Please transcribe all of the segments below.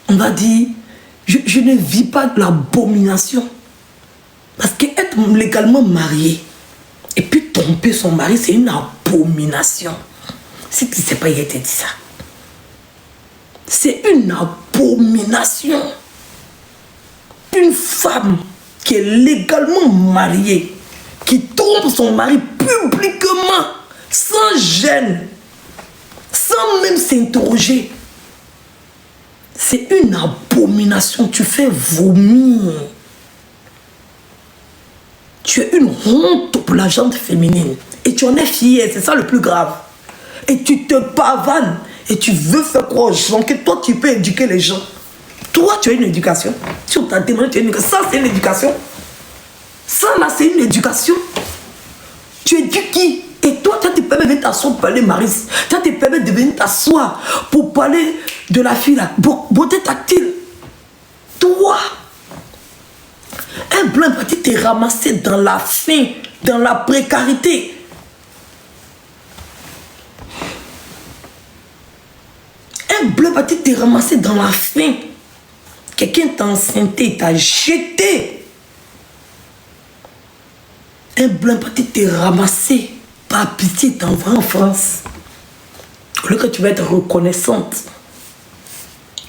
on va dire, je ne vis pas de l'abomination. Parce qu'être légalement marié et puis tromper son mari, c'est une abomination. Si tu ne sais pas, il t'a dit ça. C'est une abomination. Une femme qui est légalement mariée, qui trompe son mari publiquement, sans gêne, sans même s'interroger. C'est une abomination. Tu fais vomir. Tu es une honte pour la gente féminine. Et tu en es fière, c'est ça le plus grave. Et tu te pavanes. Et tu veux faire croire aux gens que toi, tu peux éduquer les gens. Toi, tu as une éducation. Si on t'a demandé, tu as une éducation. Ça, c'est une éducation. Ça, là, c'est une éducation. Tu éduques qui? Et toi, tu as te permis de venir t'asseoir pour parler Maris. Tu as te permis de venir t'asseoir pour parler de la fille, là. Beauté tactile. Toi, un blanc petit t'es ramassé dans la faim, dans la précarité. Un blanc petit t'es ramassé dans la faim. Quelqu'un t'a enceinté, t'a jeté. Un blanc petit t'es ramassé. Par pitié, t'envoie en France. Au lieu que tu vas être reconnaissante,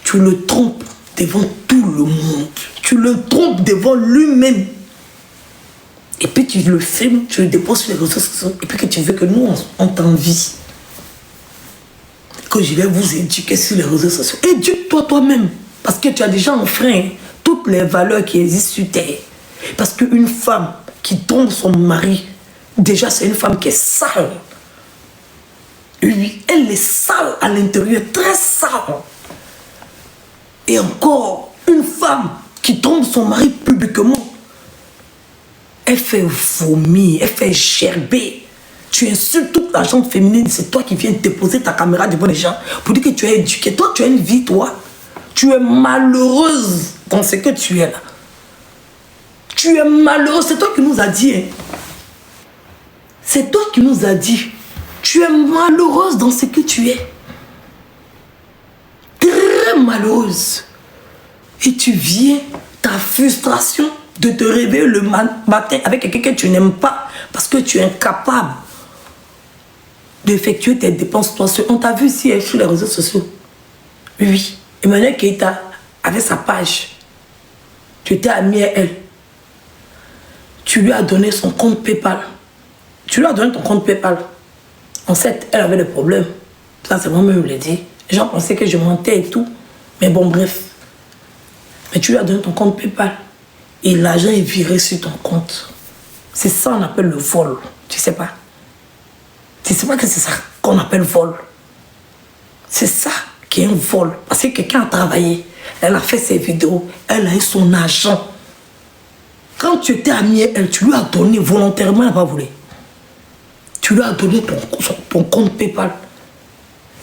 tu le trompes devant tout le monde. Tu le trompes devant lui-même. Et puis tu le filmes, tu le déposes sur les réseaux sociaux. Et puis que tu veux que nous, on t'envie. Que je vais vous éduquer sur les réseaux sociaux. Éduque-toi toi-même. Parce que tu as déjà enfreint toutes les valeurs qui existent sur Terre. Parce qu'une femme qui trompe son mari, déjà c'est une femme qui est sale. Oui, elle est sale à l'intérieur, très sale. Et encore, une femme qui trompe son mari publiquement, elle fait vomir, elle fait gerber. Tu insultes toute la gente féminine, c'est toi qui viens déposer ta caméra devant les gens pour dire que tu es éduquée. Toi, tu as une vie, toi. Tu es malheureuse dans ce que tu es là. Tu es malheureuse, c'est toi qui nous a dit. Hein. C'est toi qui nous a dit. Tu es malheureuse dans ce que tu es. Très malheureuse. Et tu viens, ta frustration de te réveiller le matin avec quelqu'un que tu n'aimes pas parce que tu es incapable d'effectuer tes dépenses toi seul. On t'a vu ici sur les réseaux sociaux. Oui. Emmanuel Keïta avait sa page. Tu étais ami à elle. Tu lui as donné son compte PayPal. Tu lui as donné ton compte PayPal. En fait, elle avait des problèmes. Ça, c'est moi-même qui l'ai dit. Les gens pensaient que je mentais et tout. Mais bon, bref. Mais tu lui as donné ton compte PayPal. Et l'argent est viré sur ton compte. C'est ça qu'on appelle le vol. Tu sais pas? Tu sais pas que c'est ça qu'on appelle vol. C'est ça qui est un vol. Parce que quelqu'un a travaillé. Elle a fait ses vidéos. Elle a eu son argent. Quand tu étais ami à elle, tu lui as donné volontairement, elle n'a pas voulu. Tu lui as donné ton compte PayPal.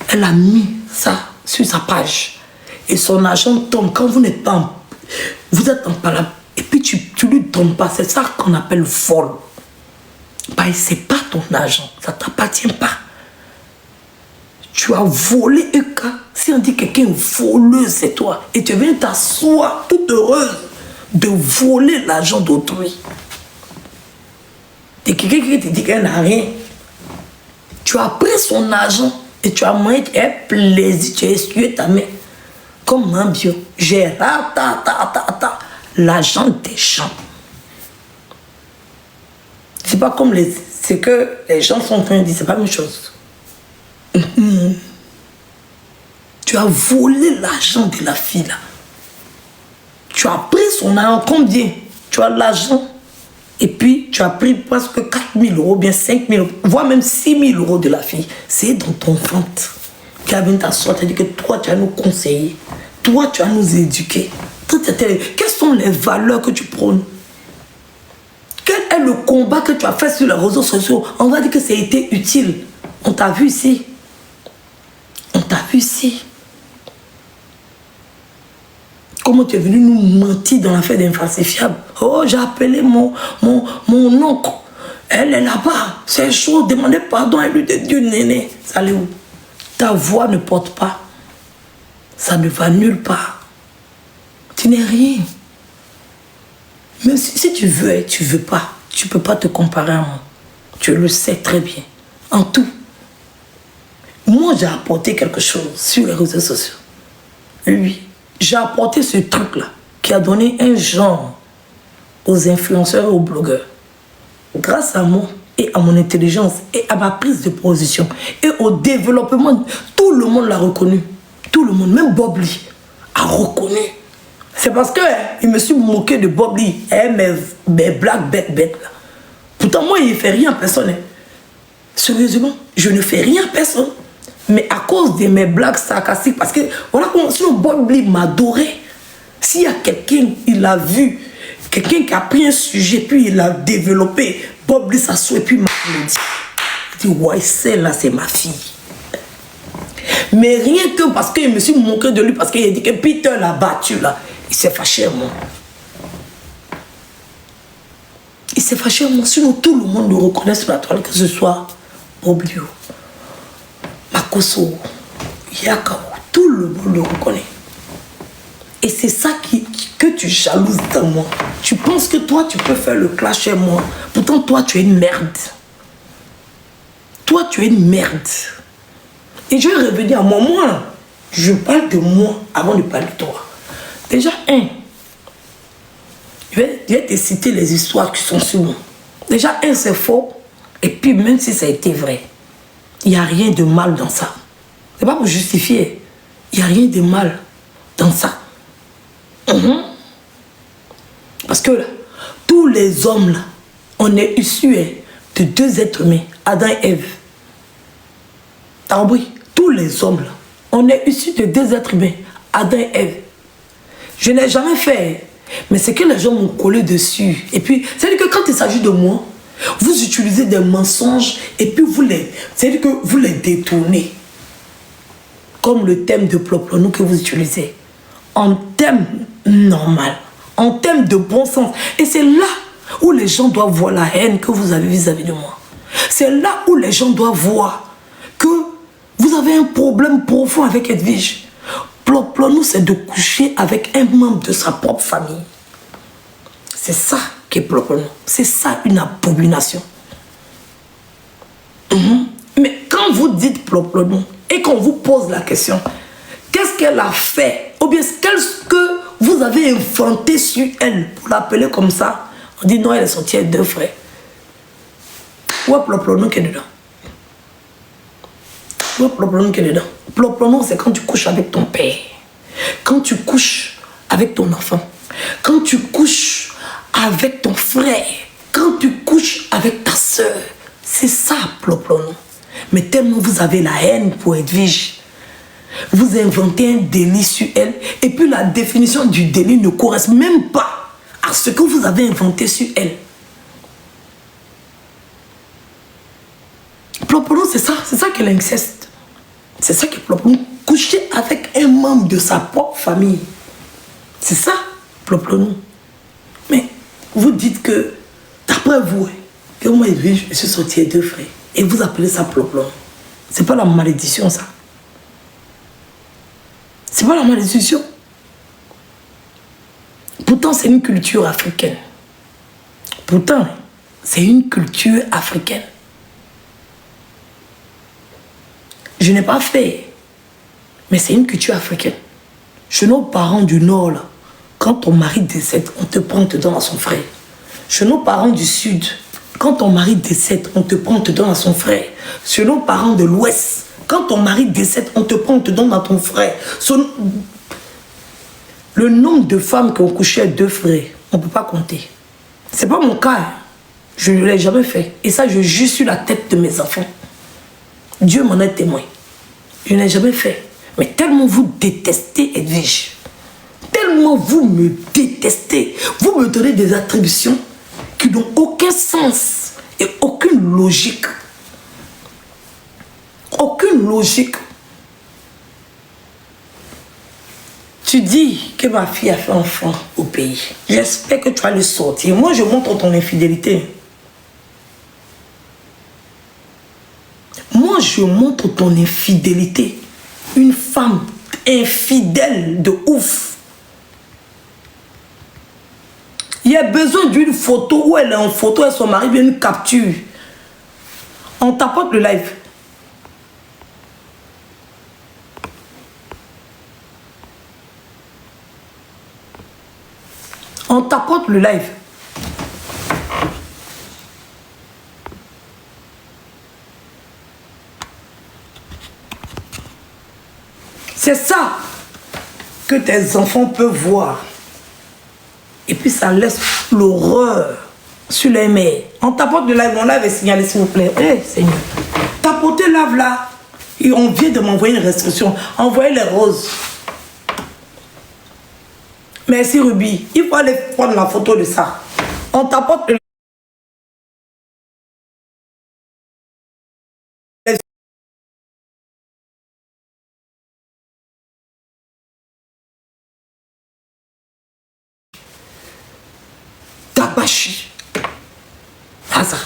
Elle a mis ça sur sa page. Et son argent tombe. Quand vous n'êtes pas vous êtes en palabre. Et puis tu lui donnes pas. C'est ça qu'on appelle vol. Bah, c'est pas ton argent. Ça ne t'appartient pas. Tu as volé un cas. Si on dit quelqu'un voleuse, c'est toi. Et tu viens t'asseoir toute heureuse de voler l'argent d'autrui. Et quelqu'un qui te dit qu'elle n'a rien. Tu as pris son argent et tu as moyen qu'elle plaisir. Tu as essuyé ta main. Comme un bio. J'ai l'argent des gens. C'est pas comme ce que les gens sont en train de dire. C'est pas la même chose. Tu as volé l'argent de la fille là. Tu as pris son argent. Combien? Tu as l'argent. Et puis, tu as pris presque 4 000 euros, bien 5 000 euros, voire même 6 000 euros de la fille. C'est dans ton ventre. Tu as venu t'asseoir, tu as dit que toi, tu vas nous conseiller. Toi, tu vas nous éduquer. Quelles sont les valeurs que tu prônes? Quel est le combat que tu as fait sur les réseaux sociaux? On va dire que ça a été utile. On t'a vu ici. On t'a vu ici. Comment tu es venu nous mentir dans l'affaire d'infalsifiable? Oh, j'ai appelé mon oncle. Elle est là-bas. C'est chaud. Demandez pardon à lui de Dieu, néné. Ça allait où? Ta voix ne porte pas. Ça ne va nulle part. Tu n'es rien. Même si tu veux, tu veux pas. Tu peux pas te comparer à moi. Tu le sais très bien. En tout. Moi, j'ai apporté quelque chose sur les réseaux sociaux. Oui. J'ai apporté ce truc-là qui a donné un genre aux influenceurs et aux blogueurs. Grâce à moi et à mon intelligence et à ma prise de position et au développement, tout le monde l'a reconnu. Tout le monde, même Bob Lee, a reconnu. C'est parce que il me suis moqué de Bob Lee, mes blagues bêtes là. Pourtant, moi, il ne fait rien à personne. Hein. Sérieusement, je ne fais rien à personne. Mais à cause de mes blagues sarcastiques, parce que voilà, sinon Bob Lee m'adorait. S'il y a quelqu'un, il a vu, quelqu'un qui a pris un sujet, puis il l'a développé, Bob Lee s'assoit et puis m'applaudit. Il dit, ouais, celle-là, c'est ma fille. Mais rien que parce que je me suis moqué de lui, parce qu'il a dit que Peter l'a battu, là, il s'est fâché à moi. Il s'est fâché à moi. Sinon, tout le monde le reconnaît sur la toile, que ce soit Bob Lee, Makoso, Yakao, tout le monde le reconnaît. Et c'est ça que tu jalouses dans moi. Tu penses que toi, tu peux faire le clash chez moi. Pourtant, toi, tu es une merde. Toi, tu es une merde. Et je vais revenir à moi. Moi, je parle de moi avant de parler de toi. Déjà, je vais te citer les histoires qui sont sur moi. Déjà, c'est faux. Et puis, même si ça a été vrai, il n'y a rien de mal dans ça. C'est pas pour justifier. Il n'y a rien de mal dans ça. Parce que là, tous les hommes, là, on est issus de deux êtres humains, Adam et Ève. T'as compris? Tous les hommes, là, on est issus de deux êtres humains, Adam et Ève. Je n'ai jamais fait, mais c'est que les gens m'ont collé dessus. Et puis, c'est-à-dire que quand il s'agit de moi, vous utilisez des mensonges et puis c'est-à-dire que vous les détournez. Comme le thème de Ploplonou que vous utilisez. En thème normal, en thème de bon sens. Et c'est là où les gens doivent voir la haine que vous avez vis-à-vis de moi. C'est là où les gens doivent voir que vous avez un problème profond avec Edwige. Ploplonou, c'est de coucher avec un membre de sa propre famille. C'est ça qui est Ploplonou. C'est ça une abomination. Mais quand vous dites Ploplonou et qu'on vous pose la question, qu'est-ce qu'elle a fait? Ou bien qu'est-ce que vous avez inventé sur elle pour l'appeler comme ça? On dit non, elle est sortie avec deux frères. Où est Ploplonou qui est dedans? Où est Ploplonou qui est dedans? Ploplonou, c'est quand tu couches avec ton père. Quand tu couches avec ton enfant. Quand tu couches avec ton frère. Quand tu couches avec ta soeur. C'est ça, Ploplonou. Mais tellement vous avez la haine pour Edwige. Vous inventez un délit sur elle. Et puis la définition du délit ne correspond même pas à ce que vous avez inventé sur elle. Ploplonou, c'est ça que l'inceste. C'est ça que Ploplonou. Coucher avec un membre de sa propre famille. C'est ça, Ploplonou. Mais vous dites que, d'après vous, que moi, je suis sorti avec deux frères. Et vous appelez ça Ploplonou. C'est pas la malédiction, ça. C'est pas la malédiction. Pourtant, c'est une culture africaine. Pourtant, c'est une culture africaine. Je n'ai pas fait, mais c'est une culture africaine. Chez nos parents du Nord, là, quand ton mari décède, on te prend, on te donne à son frère. Chez nos parents du Sud, quand ton mari décède, on te prend, on te donne à son frère. Chez nos parents de l'Ouest, quand ton mari décède, on te prend, on te donne à ton frère. Le nombre de femmes qui ont couché avec deux frères, on ne peut pas compter. Ce n'est pas mon cas. Je ne l'ai jamais fait. Et ça, je jure sur la tête de mes enfants. Dieu m'en est témoin. Je n'ai jamais fait. Mais tellement vous détestez Edwige. Tellement vous me détestez. Vous me donnez des attributions qui n'ont aucun sens et aucune logique. Aucune logique. Tu dis que ma fille a fait enfant au pays. J'espère que tu vas le sortir. Moi, je montre ton infidélité. Moi, je montre ton infidélité. Une femme infidèle de ouf. Il y a besoin d'une photo où elle est en photo et son mari vient une capture. On tapote le live. On tapote le live. C'est ça que tes enfants peuvent voir. Et puis ça laisse l'horreur sur les mères. On tapote le live, mon live est signalé s'il vous plaît. Eh Seigneur. Tapotez live là. Et on vient de m'envoyer une restriction. Envoyez les roses. Merci Ruby. Il faut aller prendre la photo de ça. On tapote le tabachi. Hasard.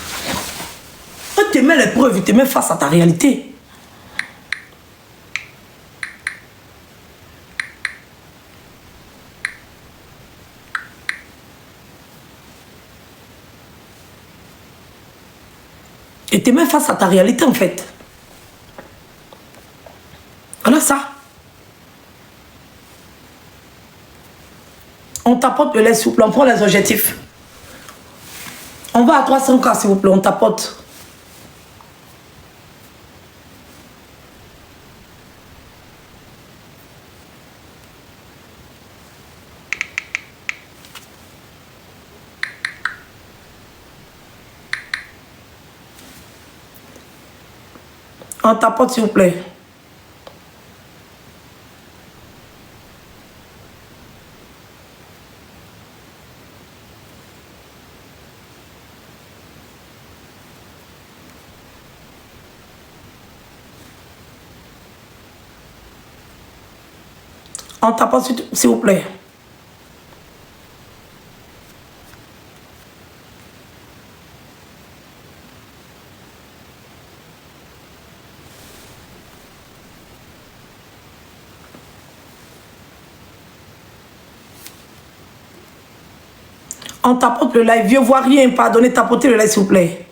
On te met les preuves, il te met face à ta réalité. Et te met face à ta réalité en fait. Voilà ça. On tapote le lait s'il vous plaît, on prend les objectifs. On va à 300K s'il vous plaît, on tapote. On tapote s'il vous plaît. On tapote s'il vous plaît. On tapote le live. Vieux, vois rien. Pardonnez, tapotez le live s'il vous plaît.